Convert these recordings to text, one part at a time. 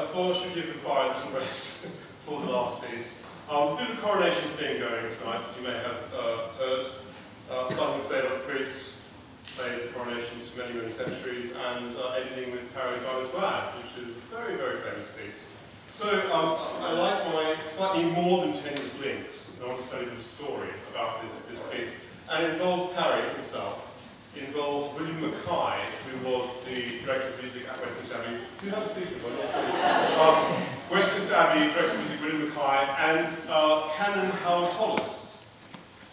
thought I should give the choir a little rest for the last piece. There's a bit of a coronation thing going tonight, as you may have heard. Starting with State of Priest, played coronations for many, many centuries, and ending with Parry's I Was Glad, which is a very, very famous piece. So I like my slightly more than tenuous links, and I want to tell you a story about this piece. And it involves Parry himself. It involves William Mackay, who was the director of music at Westminster Abbey. Do you have a secret one? Westminster Abbey, director of music William Mackay, and Canon Howard Hollis.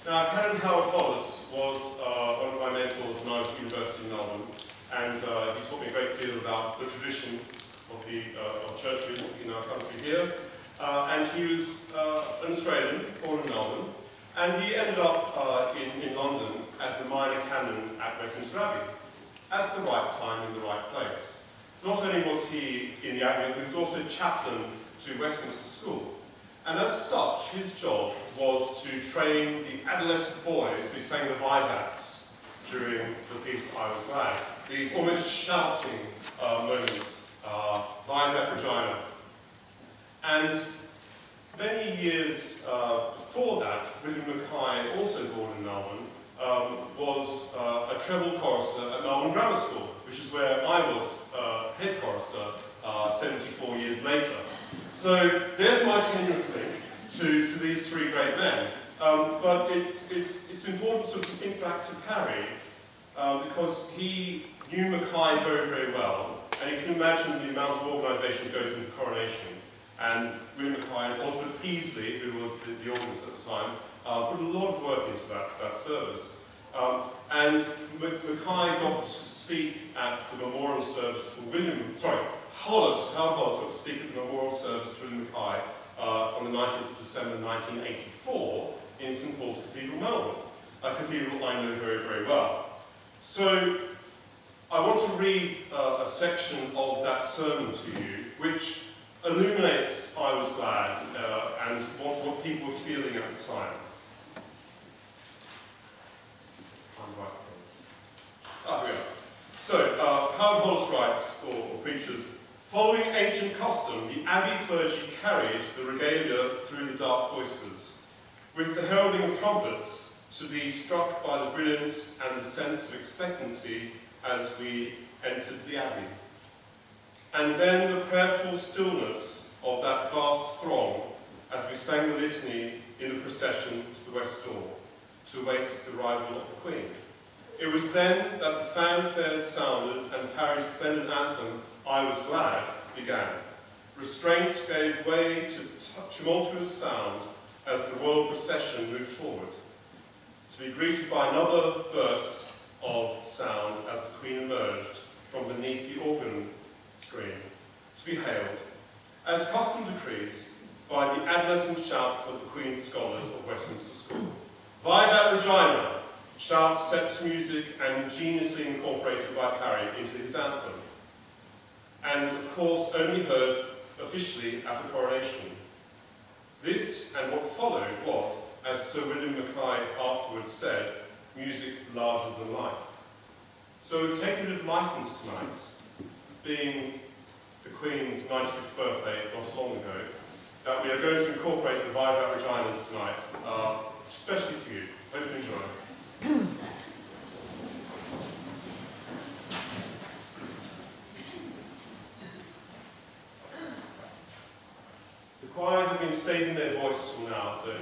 Now, Canon Howard Hollis was one of my mentors when I was at university in Melbourne, and he taught me a great deal about the tradition of the church music in our country here. And he was an Australian, born in Melbourne, and he ended up in London as the minor canon at Westminster Abbey, at the right time in the right place. Not only was he in the Abbey, but he was also chaplain to Westminster School. And as such, his job was to train the adolescent boys who sang the vivats during the piece I Was Glad. These almost shouting moments, vivat regina. And many years before that, William Mackay, also born in Melbourne, was a treble chorister at Melbourne Grammar School, which is where I was head chorister 74 years later. So there's my tenuous link to these three great men. But it's important to sort of think back to Parry, because he knew Mackay very, very well, and you can imagine the amount of organisation that goes into coronation. And William Mackay and Oswald Peasley, who was the organist at the time, put a lot of work into that service. And Mackay got to speak at the memorial service for Howard Hollis got to speak at the memorial service to William Mackay on the 19th of December 1984 in St Paul's Cathedral, Melbourne, a cathedral I know very, very well. So I want to read a section of that sermon to you, which illuminates I Was Glad and what people were feeling at the time. Here we are. So, Howard Hollis writes, or preaches, following ancient custom, the Abbey clergy carried the regalia through the dark cloisters, with the heralding of trumpets to be struck by the brilliance and the sense of expectancy as we entered the Abbey. And then the prayerful stillness of that vast throng as we sang the litany in the procession to the west door, to await the arrival of the Queen. It was then that the fanfares sounded and Parry's splendid anthem, I Was Glad, began. Restraint gave way to tumultuous sound as the royal procession moved forward, to be greeted by another burst of sound as the Queen emerged from beneath the organ screen, to be hailed, as custom decrees, by the adolescent shouts of the Queen's scholars of Westminster School. Vivat Regina! Shouts set to music and ingeniously incorporated by Parry into his anthem, and of course only heard officially at a coronation. This and what followed was, as Sir William Mackay afterwards said, music larger than life. So we've taken a bit of license tonight, being the Queen's 95th birthday not long ago, that we are going to incorporate the Vivat Reginas tonight, especially for you. Hope you enjoy. The choir have been saving their voice till now, so...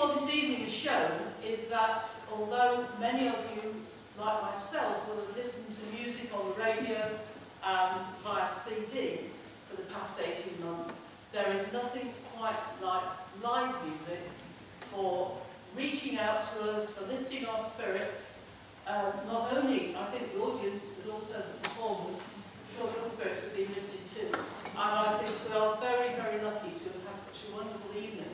what this evening has shown is that although many of you, like myself, will have listened to music on the radio and via CD for the past 18 months, there is nothing quite like live music for reaching out to us, for lifting our spirits. Not only, I think, the audience, but also the performers, sure their spirits have been lifted too. And I think we are very, very lucky to have had such a wonderful evening.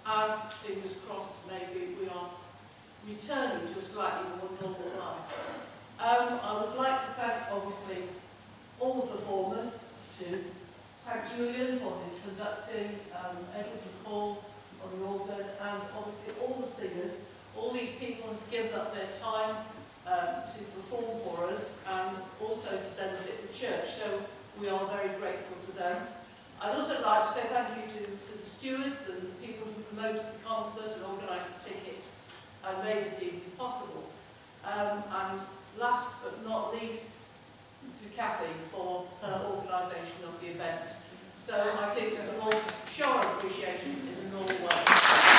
As, fingers crossed, maybe we are returning to a slightly more normal life. I would like to thank, obviously, all the performers, to thank Julian for his conducting, Edward and Paul on the organ, and obviously all the singers. All these people have given up their time to perform for us and also to benefit the church, so we are very grateful to them. I'd also like to say thank you to the stewards and the people who promoted the concert and organised the tickets and made this evening possible. And last but not least, to Kathy for her organisation of the event. So I think we can all show our appreciation in a normal way.